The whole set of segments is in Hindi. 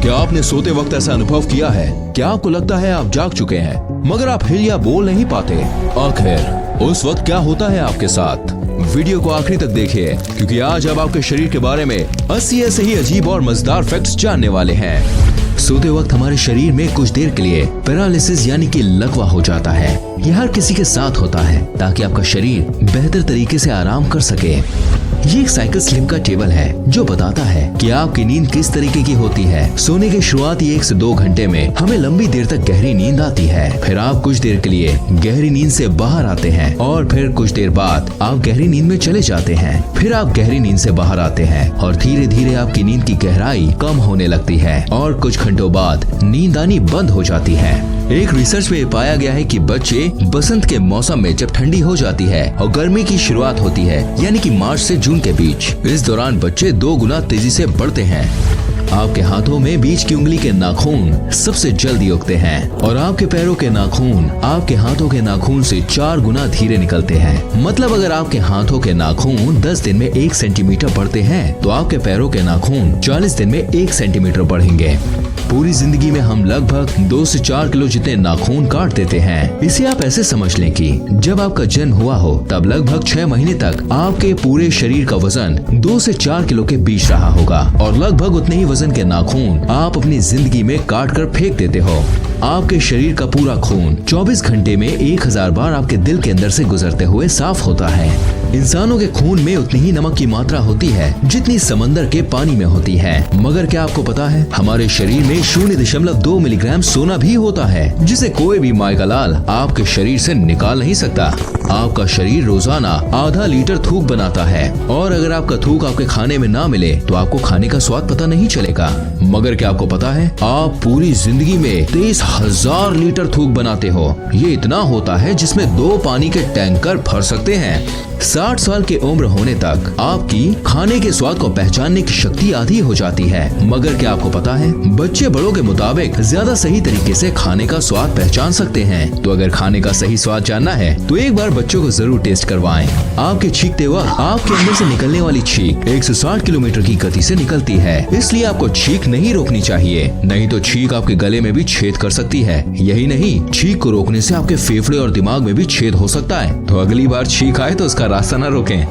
क्या आपने सोते वक्त ऐसा अनुभव किया है? क्या आपको लगता है आप जाग चुके हैं मगर आप हिल या बोल नहीं पाते? आखिर उस वक्त क्या होता है आपके साथ? वीडियो को आखिरी तक देखिए, क्योंकि आज अब आपके शरीर के बारे में 80 ऐसे ही अजीब और मजेदार फैक्ट्स जानने वाले हैं। सोते वक्त हमारे शरीर में कुछ देर के लिए पैरालिसिस यानी कि लकवा हो जाता है। यह हर किसी के साथ होता है ताकि आपका शरीर बेहतर तरीके से आराम कर सके। ये एक साइकिल स्लिम का टेबल है जो बताता है कि आपकी नींद किस तरीके की होती है। सोने के शुरुआती 1 से 2 घंटे में हमें लंबी देर तक गहरी नींद आती है। फिर आप कुछ देर के लिए गहरी नींद से बाहर आते हैं और फिर कुछ देर बाद आप गहरी नींद में चले जाते हैं। फिर आप गहरी नींद से बाहर आते हैं और धीरे धीरे आपकी नींद की गहराई कम होने लगती है और कुछ घंटों बाद नींद आनी बंद हो जाती है। एक रिसर्च में पाया गया है कि बच्चे बसंत के मौसम में जब ठंडी हो जाती है और गर्मी की शुरुआत होती है यानी कि मार्च से जून के बीच, इस दौरान बच्चे 2 गुना तेजी से बढ़ते हैं। आपके हाथों में बीच की उंगली के नाखून सबसे जल्दी उगते हैं और आपके पैरों के नाखून आपके हाथों के नाखून से 4 गुना धीरे निकलते हैं। मतलब अगर आपके हाथों के नाखून 10 दिन में 1 सेंटीमीटर बढ़ते हैं तो आपके पैरों के नाखून 40 दिन में 1 सेंटीमीटर बढ़ेंगे। पूरी जिंदगी में हम लगभग 2 से 4 किलो जितने नाखून काट देते हैं। इसे आप ऐसे समझ लें कि जब आपका जन्म हुआ हो तब लगभग 6 महीने तक आपके पूरे शरीर का वजन 2 से 4 किलो के बीच रहा होगा और लगभग उतने ही वजन के नाखून आप अपनी जिंदगी में काट कर फेंक देते हो। आपके शरीर का पूरा खून 24 घंटे में 1000 बार आपके दिल के अंदर से गुजरते हुए साफ होता है। इंसानों के खून में उतनी ही नमक की मात्रा होती है जितनी समंदर के पानी में होती है। मगर क्या आपको पता है हमारे शरीर में 0.2 मिलीग्राम सोना भी होता है, जिसे कोई भी माय का लाल आपके शरीर से निकाल नहीं सकता। आपका शरीर रोजाना आधा लीटर थूक बनाता है और अगर आपका थूक आपके खाने में ना मिले तो आपको खाने का स्वाद पता नहीं चलेगा। मगर क्या आपको पता है आप पूरी जिंदगी में 23,000 लीटर थूक बनाते हो। ये इतना होता है जिसमें 2 पानी के टैंकर भर सकते हैं। 60 साल की उम्र होने तक आपकी खाने के स्वाद को पहचानने की शक्ति आधी हो जाती है। मगर क्या आपको पता है बच्चे बड़ों के मुताबिक ज्यादा सही तरीके से खाने का स्वाद पहचान सकते हैं। तो अगर खाने का सही स्वाद जानना है तो एक बार बच्चों को जरूर टेस्ट करवाएं। आपके छींकते वक्त आपके अंदर से निकलने वाली छींक 160 किलोमीटर की गति से निकलती है, इसलिए आपको छींक नहीं रोकनी चाहिए, नहीं तो छींक आपके गले में भी छेद कर सकती है। यही नहीं, छींक को रोकने से आपके फेफड़े और दिमाग में भी छेद हो सकता है। तो अगली बार छींक आए तो उसका रास्ता न रोकें।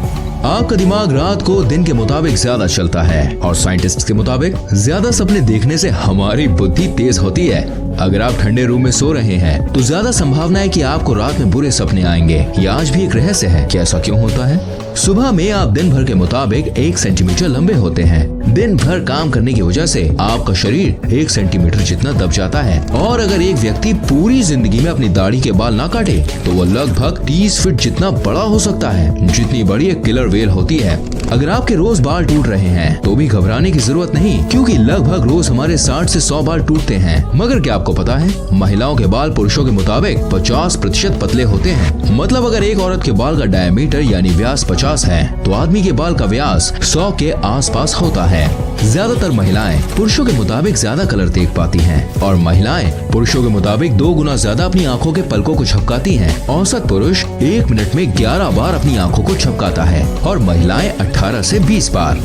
आपका दिमाग रात को दिन के मुताबिक ज्यादा चलता है और साइंटिस्ट के मुताबिक ज्यादा सपने देखने से हमारी बुद्धि तेज होती है। अगर आप ठंडे रूम में सो रहे हैं तो ज्यादा संभावना है कि आपको रात में बुरे सपने आएंगे। ये आज भी एक रहस्य है कि ऐसा क्यों होता है। सुबह में आप दिन भर के मुताबिक 1 सेंटीमीटर लंबे होते हैं। दिन भर काम करने की वजह से आपका शरीर 1 सेंटीमीटर जितना दब जाता है और अगर एक व्यक्ति पूरी जिंदगी में अपनी दाढ़ी के बाल ना काटे तो वो लगभग 30 फीट जितना बड़ा हो सकता है, जितनी बड़ी एक किलर वेल होती है। अगर आपके रोज बाल टूट रहे हैं तो भी घबराने की जरूरत नहीं, क्योंकि लगभग रोज हमारे 60 से 100 बाल टूटते हैं। मगर क्या आपको पता है महिलाओं के बाल पुरुषों के मुताबिक 50% पतले होते हैं। मतलब अगर एक औरत के बाल का डायमीटर यानी व्यास 50 है तो आदमी के बाल का व्यास 100 के आसपास होता है। ज्यादातर महिलाएं पुरुषों के मुताबिक ज्यादा कलर देख पाती हैं और महिलाएं पुरुषों के मुताबिक 2 गुना ज्यादा अपनी आंखों के पलकों को झपकाती हैं। औसत पुरुष 1 मिनट में 11 बार अपनी आंखों को झपकाता है और महिलाएं 18 से 20 बार।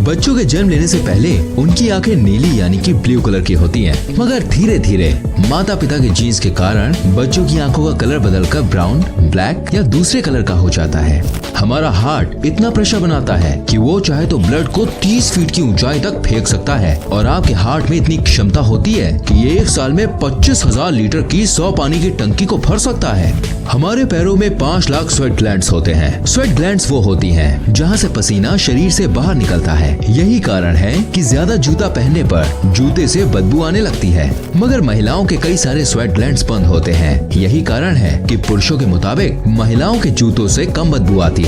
बच्चों के जन्म लेने से पहले उनकी आंखें नीली यानी कि ब्लू कलर की होती हैं, मगर धीरे धीरे माता पिता के जीन्स के कारण बच्चों की आंखों का कलर बदलकर ब्राउन, ब्लैक या दूसरे कलर का हो जाता है। हमारा हार्ट इतना प्रेशर बनाता है कि वो चाहे तो ब्लड को 30 फीट की ऊंचाई तक फेंक सकता है और आपके हार्ट में इतनी क्षमता होती है कि ये एक साल में 25,000 लीटर की 100 पानी की टंकी को भर सकता है। हमारे पैरों में 5 लाख स्वेट ग्लैंड्स होते हैं। स्वेट ग्लैंड्स वो होती हैं जहाँ से पसीना शरीर से बाहर निकलता है। यही कारण है कि ज्यादा जूता पहनने पर जूते से बदबू आने लगती है। मगर महिलाओं के कई सारे स्वेट ग्लैंड्स बंद होते हैं। यही कारण है कि पुरुषों के मुताबिक महिलाओं के जूतों से कम बदबू आती है।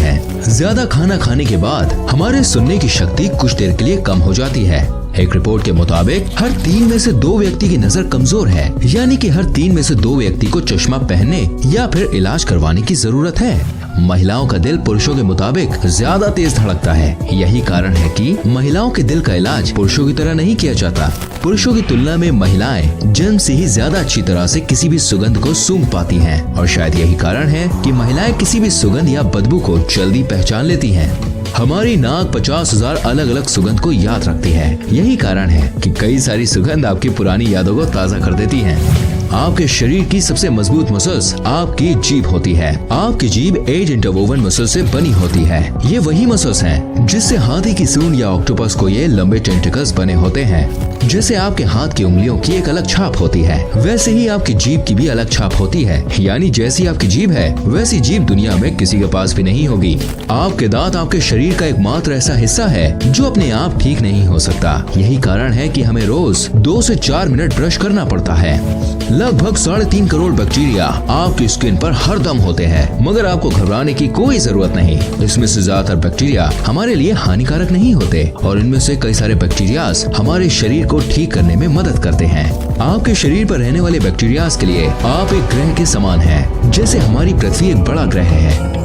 ज्यादा खाना खाने के बाद हमारे सुनने की शक्ति कुछ देर के लिए कम हो जाती है। एक रिपोर्ट के मुताबिक हर 3 में से 2 व्यक्ति की नजर कमजोर है, यानी कि हर 3 में से 2 व्यक्ति को चश्मा पहनने या फिर इलाज करवाने की जरूरत है। महिलाओं का दिल पुरुषों के मुताबिक ज्यादा तेज धड़कता है। यही कारण है कि महिलाओं के दिल का इलाज पुरुषों की तरह नहीं किया जाता। पुरुषों की तुलना में महिलाएं जन्म से ही ज्यादा अच्छी तरह से किसी भी सुगंध को सूंघ पाती हैं और शायद यही कारण है कि महिलाएं किसी भी सुगंध या बदबू को जल्दी पहचान लेती हैं। हमारी नाक 50,000 अलग अलग सुगंध को याद रखती है। यही कारण है कि कई सारी सुगंध आपकी पुरानी यादों को ताज़ा कर देती हैं। आपके शरीर की सबसे मजबूत मसल्स आपकी जीभ होती है। आपकी जीभ 8 इंटरवोवन मसल से बनी होती है। ये वही मसल्स हैं जिससे हाथी की सूंड या ऑक्टोपस को ये लंबे टेंटिकल्स बने होते हैं। जैसे आपके हाथ की उंगलियों की एक अलग छाप होती है, वैसे ही आपकी जीभ की भी अलग छाप होती है। यानी जैसी आपकी जीभ है वैसी जीभ दुनिया में किसी के पास भी नहीं होगी। आपके दांत आपके शरीर का एकमात्र ऐसा हिस्सा है जो अपने आप ठीक नहीं हो सकता। यही कारण है कि हमें रोज 2 से 4 मिनट ब्रश करना पड़ता है। लगभग 3.5 करोड़ बैक्टीरिया आपकी स्किन पर हरदम होते हैं, मगर आपको घबराने की कोई जरूरत नहीं। इसमें से ज्यादातर बैक्टीरिया हमारे लिए हानिकारक नहीं होते और इनमें से कई सारे बैक्टीरियाज हमारे शरीर को ठीक करने में मदद करते हैं। आपके शरीर पर रहने वाले बैक्टीरियाज के लिए आप एक ग्रह के समान हैं। जैसे हमारी पृथ्वी एक बड़ा ग्रह है,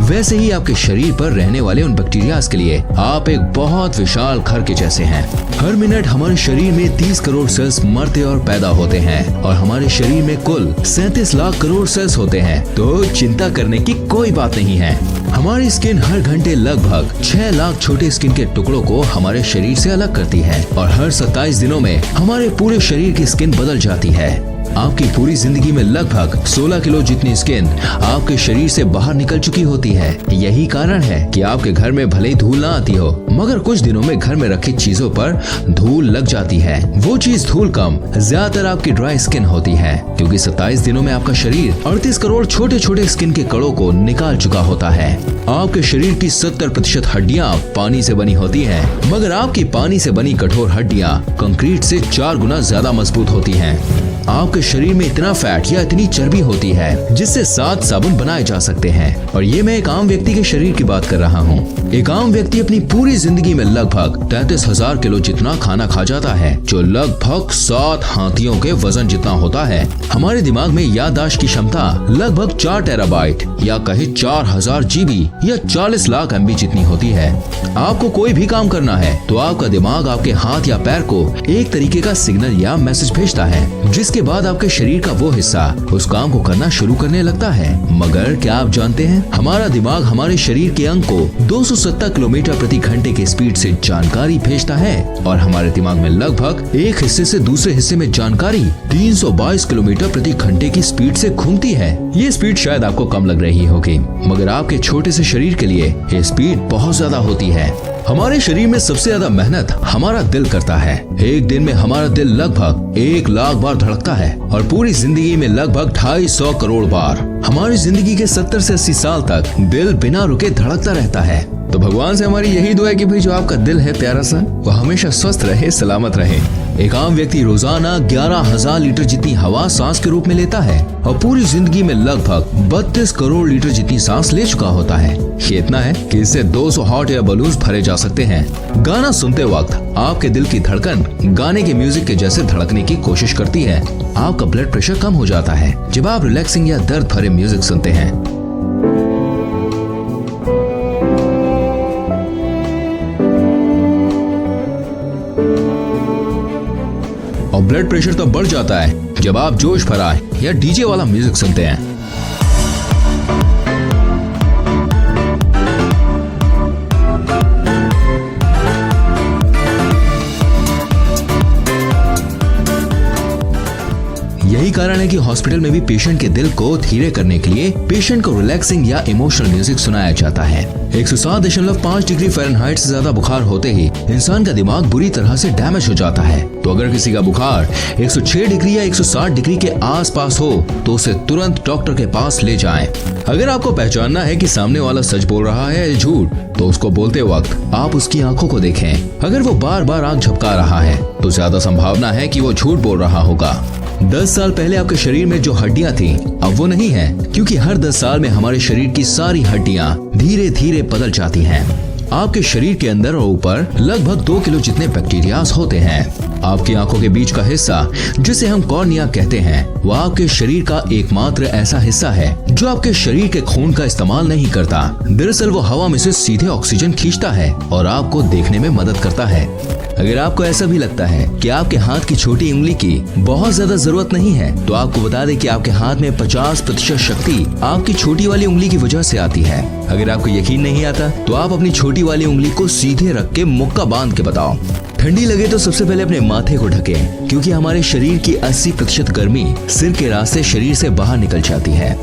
वैसे ही आपके शरीर पर रहने वाले उन बैक्टीरियाज के लिए आप एक बहुत विशाल घर के जैसे हैं। हर मिनट हमारे शरीर में 30 करोड़ सेल्स मरते और पैदा होते हैं और हमारे शरीर में कुल 37 लाख करोड़ सेल्स होते हैं, तो चिंता करने की कोई बात नहीं है। हमारी स्किन हर घंटे लगभग 6 लाख छोटे स्किन के टुकड़ों को हमारे शरीर से अलग करती है और हर 27 दिनों में हमारे पूरे शरीर की स्किन बदल जाती है। आपकी पूरी जिंदगी में लगभग 16 किलो जितनी स्किन आपके शरीर से बाहर निकल चुकी होती है। यही कारण है कि आपके घर में भले ही धूल ना आती हो, मगर कुछ दिनों में घर में रखी चीजों पर धूल लग जाती है। वो चीज धूल कम ज्यादातर आपकी ड्राई स्किन होती है, क्योंकि 27 दिनों में आपका शरीर 38 करोड़ छोटे छोटे स्किन के कणों को निकाल चुका होता है। आपके शरीर की 70% हड्डियां पानी से बनी होती हैं, मगर आपकी पानी से बनी कठोर हड्डियां कंक्रीट से 4 गुना ज्यादा मजबूत होती हैं। आपके शरीर में इतना फैट या इतनी चर्बी होती है जिससे 7 साबुन बनाए जा सकते हैं। और ये मैं एक आम व्यक्ति के शरीर की बात कर रहा हूँ। एक आम व्यक्ति अपनी पूरी जिंदगी में लगभग 33,000 किलो जितना खाना खा जाता है, जो लगभग 7 हाथियों के वजन जितना होता है। हमारे दिमाग में याददाश्त की क्षमता लगभग 4 टेराबाइट या कहे 4000 GB या 40 लाख MB जितनी होती है। आपको कोई भी काम करना है तो आपका दिमाग आपके हाथ या पैर को एक तरीके का सिग्नल या मैसेज भेजता है, जिसके बाद आपके शरीर का वो हिस्सा उस काम को करना शुरू करने लगता है। मगर क्या आप जानते हैं, हमारा दिमाग हमारे शरीर के अंग को 270 किलोमीटर प्रति घंटे की स्पीड से जानकारी भेजता है और हमारे दिमाग में लगभग एक हिस्से से दूसरे हिस्से में जानकारी 322 किलोमीटर प्रति घंटे की स्पीड से घूमती है। ये स्पीड शायद आपको कम लग रही होगी, मगर आपके छोटे से शरीर के लिए ये स्पीड बहुत ज्यादा होती है। हमारे शरीर में सबसे ज्यादा मेहनत हमारा दिल करता है। एक दिन में हमारा दिल लगभग 1 लाख बार धड़कता है और पूरी जिंदगी में लगभग 250 करोड़ बार। हमारी जिंदगी के 70 से 80 साल तक दिल बिना रुके धड़कता रहता है। तो भगवान से हमारी यही दुआ है कि भाई जो आपका दिल है प्यारा सा, वो हमेशा स्वस्थ रहे, सलामत रहे। एक आम व्यक्ति रोजाना 11,000 लीटर जितनी हवा सांस के रूप में लेता है और पूरी जिंदगी में लगभग 32 करोड़ लीटर जितनी सांस ले चुका होता है। ये इतना है कि इससे 200 हॉट एयर बलून्स भरे जा सकते हैं। गाना सुनते वक्त आपके दिल की धड़कन गाने के म्यूजिक के जैसे धड़कने की कोशिश करती है। आपका ब्लड प्रेशर कम हो जाता है जब आप रिलैक्सिंग या दर्द भरे म्यूजिक सुनते हैं। और ब्लड प्रेशर तो बढ़ जाता है जब आप जोश भरा या डीजे वाला म्यूजिक सुनते हैं। यही कारण है कि हॉस्पिटल में भी पेशेंट के दिल को धीरे करने के लिए पेशेंट को रिलैक्सिंग या इमोशनल म्यूजिक सुनाया जाता है। 107.5 डिग्री फ़ारेनहाइट से ज्यादा बुखार होते ही इंसान का दिमाग बुरी तरह से डैमेज हो जाता है। तो अगर किसी का बुखार 106 डिग्री या 160 डिग्री के आसपास हो तो उसे तुरंत डॉक्टर के पास ले जाएं। अगर आपको पहचानना है कि सामने वाला सच बोल रहा है या झूठ, तो उसको बोलते वक्त आप उसकी आंखों को देखें। अगर वो बार बार आंख झपका रहा है तो ज्यादा संभावना है कि वो झूठ बोल रहा होगा। 10 साल पहले आपके शरीर में जो हड्डियां थी अब वो नहीं है, क्योंकि हर 10 साल में हमारे शरीर की सारी हड्डियां धीरे धीरे बदल जाती हैं। आपके शरीर के अंदर और ऊपर लगभग 2 किलो जितने बैक्टीरियाज होते हैं। आपकी आंखों के बीच का हिस्सा जिसे हम कॉर्निया कहते हैं, वह आपके शरीर का एकमात्र ऐसा हिस्सा है जो आपके शरीर के खून का इस्तेमाल नहीं करता। दरअसल वो हवा में से सीधे ऑक्सीजन खींचता है और आपको देखने में मदद करता है। अगर आपको ऐसा भी लगता है कि आपके हाथ की छोटी उंगली की बहुत ज्यादा जरूरत नहीं है, तो आपको बता दें कि आपके हाथ में 50% शक्ति आपकी छोटी वाली उंगली की वजह से आती है। अगर आपको यकीन नहीं आता तो आप अपनी छोटी वाली उंगली को सीधे रख के मुक्का बांध के बताओ। ठंडी लगे तो सबसे पहले अपने माथे को ढकें, क्योंकि हमारे शरीर की 80% गर्मी सिर के रास्ते शरीर से बाहर निकल जाती है।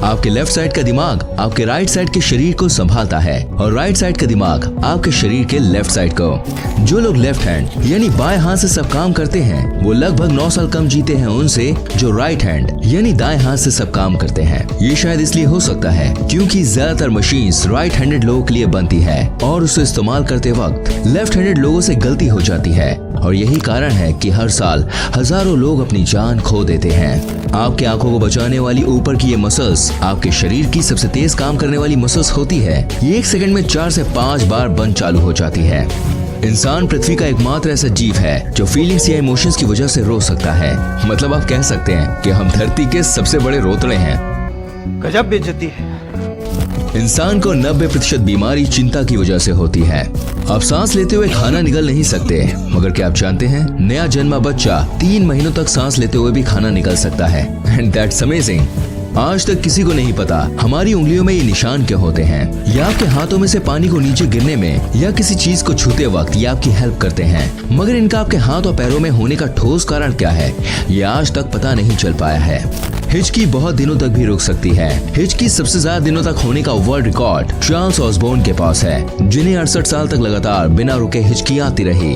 आपके लेफ्ट साइड का दिमाग आपके राइट साइड के शरीर को संभालता है और राइट साइड का दिमाग आपके शरीर के लेफ्ट साइड को। जो लोग लेफ्ट हैंड यानी बाएं हाथ से सब काम करते हैं, वो लगभग 9 साल कम जीते हैं उनसे जो राइट हैंड यानी दाएं हाथ से सब काम करते हैं। ये शायद इसलिए हो सकता है क्योंकि ज्यादातर मशीन्स राइट हैंडेड लोगों के लिए बनती है और उसे इस्तेमाल करते वक्त लेफ्ट हैंडेड लोगों से गलती हो जाती है, और यही कारण है कि हर साल हजारों लोग अपनी जान खो देते हैं। आपके आंखों को बचाने वाली ऊपर की ये मसल्स आपके शरीर की सबसे तेज काम करने वाली मसल्स होती है। ये 1 सेकंड में 4 से 5 बार बंद चालू हो जाती है। इंसान पृथ्वी का एकमात्र ऐसा जीव है जो फीलिंग्स या इमोशंस की वजह से रो सकता है। मतलब आप कह सकते हैं कि हम धरती के सबसे बड़े रोतड़े हैं। गजब बेइज्जती है। इंसान को 90% बीमारी चिंता की वजह से होती है। आप सांस लेते हुए खाना निगल नहीं सकते, मगर क्या आप जानते हैं नया जन्मा बच्चा 3 महीनों तक सांस लेते हुए भी खाना निकल सकता है। And that's amazing. आज तक किसी को नहीं पता हमारी उंगलियों में ये निशान क्या होते हैं। या आपके हाथों में से पानी को नीचे गिरने में या किसी चीज को छूते वक्त ये आपकी हेल्प करते हैं, मगर इनका आपके हाथ और पैरों में होने का ठोस कारण क्या है, ये आज तक पता नहीं चल पाया है। हिचकी बहुत दिनों तक भी रुक सकती है। हिचकी सबसे ज्यादा दिनों तक होने का वर्ल्ड रिकॉर्ड चार्ल्स ऑसबोर्न के पास है, जिन्हें 68 साल तक लगातार बिना रुके हिचकी आती रही।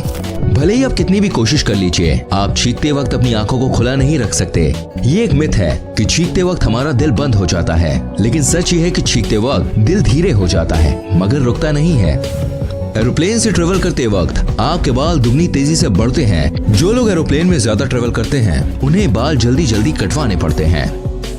भले ही आप कितनी भी कोशिश कर लीजिए, आप चीखते वक्त अपनी आंखों को खुला नहीं रख सकते। ये एक मिथ है कि चीखते वक्त हमारा दिल बंद हो जाता है, लेकिन सच ये है कि चीखते वक्त दिल धीरे हो जाता है मगर रुकता नहीं है। एरोप्लेन से ट्रेवल करते वक्त आपके बाल दुगनी तेजी से बढ़ते हैं। जो लोग एरोप्लेन में ज्यादा ट्रेवल करते हैं उन्हें बाल जल्दी जल्दी कटवाने पड़ते हैं।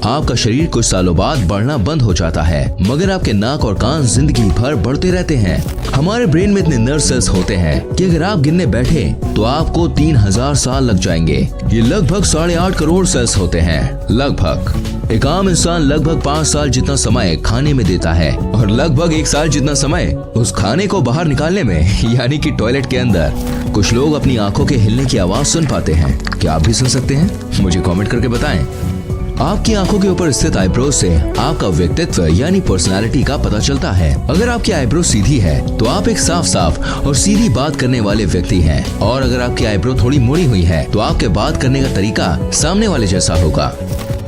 आपका शरीर कुछ सालों बाद बढ़ना बंद हो जाता है, मगर आपके नाक और कान जिंदगी भर बढ़ते रहते हैं। हमारे ब्रेन में इतने नर्व सेल्स होते हैं कि अगर आप गिनने बैठे तो आपको 3000 साल लग जाएंगे। ये लगभग 8.5 करोड़ सेल्स होते हैं। लगभग एक आम इंसान लगभग 5 साल जितना समय खाने में देता है और लगभग 1 साल जितना समय उस खाने को बाहर निकालने में, यानी कि टॉयलेट के अंदर। कुछ लोग अपनी आंखों के हिलने की आवाज सुन पाते हैं। क्या आप भी सुन सकते हैं? मुझे कमेंट करके बताएं। आपकी आंखों के ऊपर स्थित आईब्रो से आपका व्यक्तित्व यानी पर्सनालिटी का पता चलता है। अगर आपकी आईब्रो सीधी है तो आप एक साफ साफ और सीधी बात करने वाले व्यक्ति हैं, और अगर आपकी आईब्रो थोड़ी मुड़ी हुई है तो आपके बात करने का तरीका सामने वाले जैसा होगा।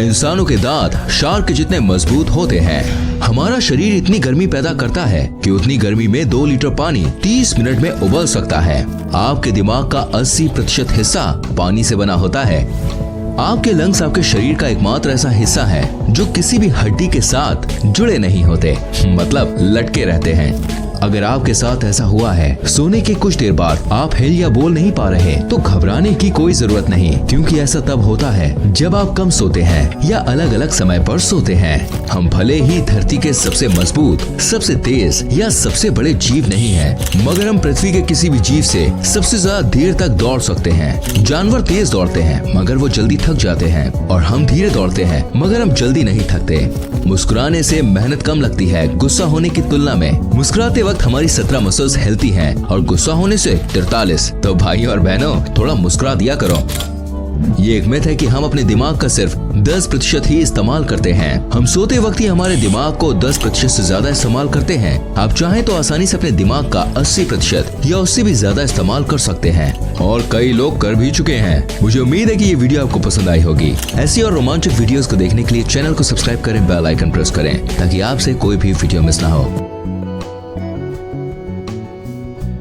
इंसानों के दांत शार्क के जितने मजबूत होते हैं। हमारा शरीर इतनी गर्मी पैदा करता है कि उतनी गर्मी में 2 लीटर पानी 30 मिनट में उबल सकता है। आपके दिमाग का 80% हिस्सा पानी से बना होता है। आपके लंग्स आपके शरीर का एकमात्र ऐसा हिस्सा है जो किसी भी हड्डी के साथ जुड़े नहीं होते, मतलब लटके रहते हैं। अगर आपके साथ ऐसा हुआ है, सोने के कुछ देर बाद आप हिल या बोल नहीं पा रहे, तो घबराने की कोई जरूरत नहीं, क्योंकि ऐसा तब होता है जब आप कम सोते हैं या अलग अलग समय पर सोते हैं। हम भले ही धरती के सबसे मजबूत, सबसे तेज या सबसे बड़े जीव नहीं हैं, मगर हम पृथ्वी के किसी भी जीव से सबसे ज्यादा देर तक दौड़ सकते हैं। जानवर तेज दौड़ते हैं मगर वो जल्दी थक जाते हैं, और हम धीरे दौड़ते हैं मगर हम जल्दी नहीं थकते। मुस्कुराने से मेहनत कम लगती है गुस्सा होने की तुलना में। मुस्कुराते वक्त हमारी 17 मसल्स हिलती हैं और गुस्सा होने से 43। तो भाइयों और बहनों, थोड़ा मुस्कुरा दिया करो। ये एक मिथ है कि हम अपने दिमाग का सिर्फ 10% ही इस्तेमाल करते हैं। हम सोते वक्त ही हमारे दिमाग को 10% से ज्यादा इस्तेमाल करते हैं। आप चाहें तो आसानी से अपने दिमाग का 80% या उससे भी ज्यादा इस्तेमाल कर सकते हैं, और कई लोग कर भी चुके हैं। मुझे उम्मीद है कि ये वीडियो आपको पसंद आई होगी। ऐसी और रोमांचक वीडियोस को देखने के लिए चैनल को सब्सक्राइब करें, बेल आइकन प्रेस करें, ताकि आपसे कोई भी वीडियो मिस ना हो।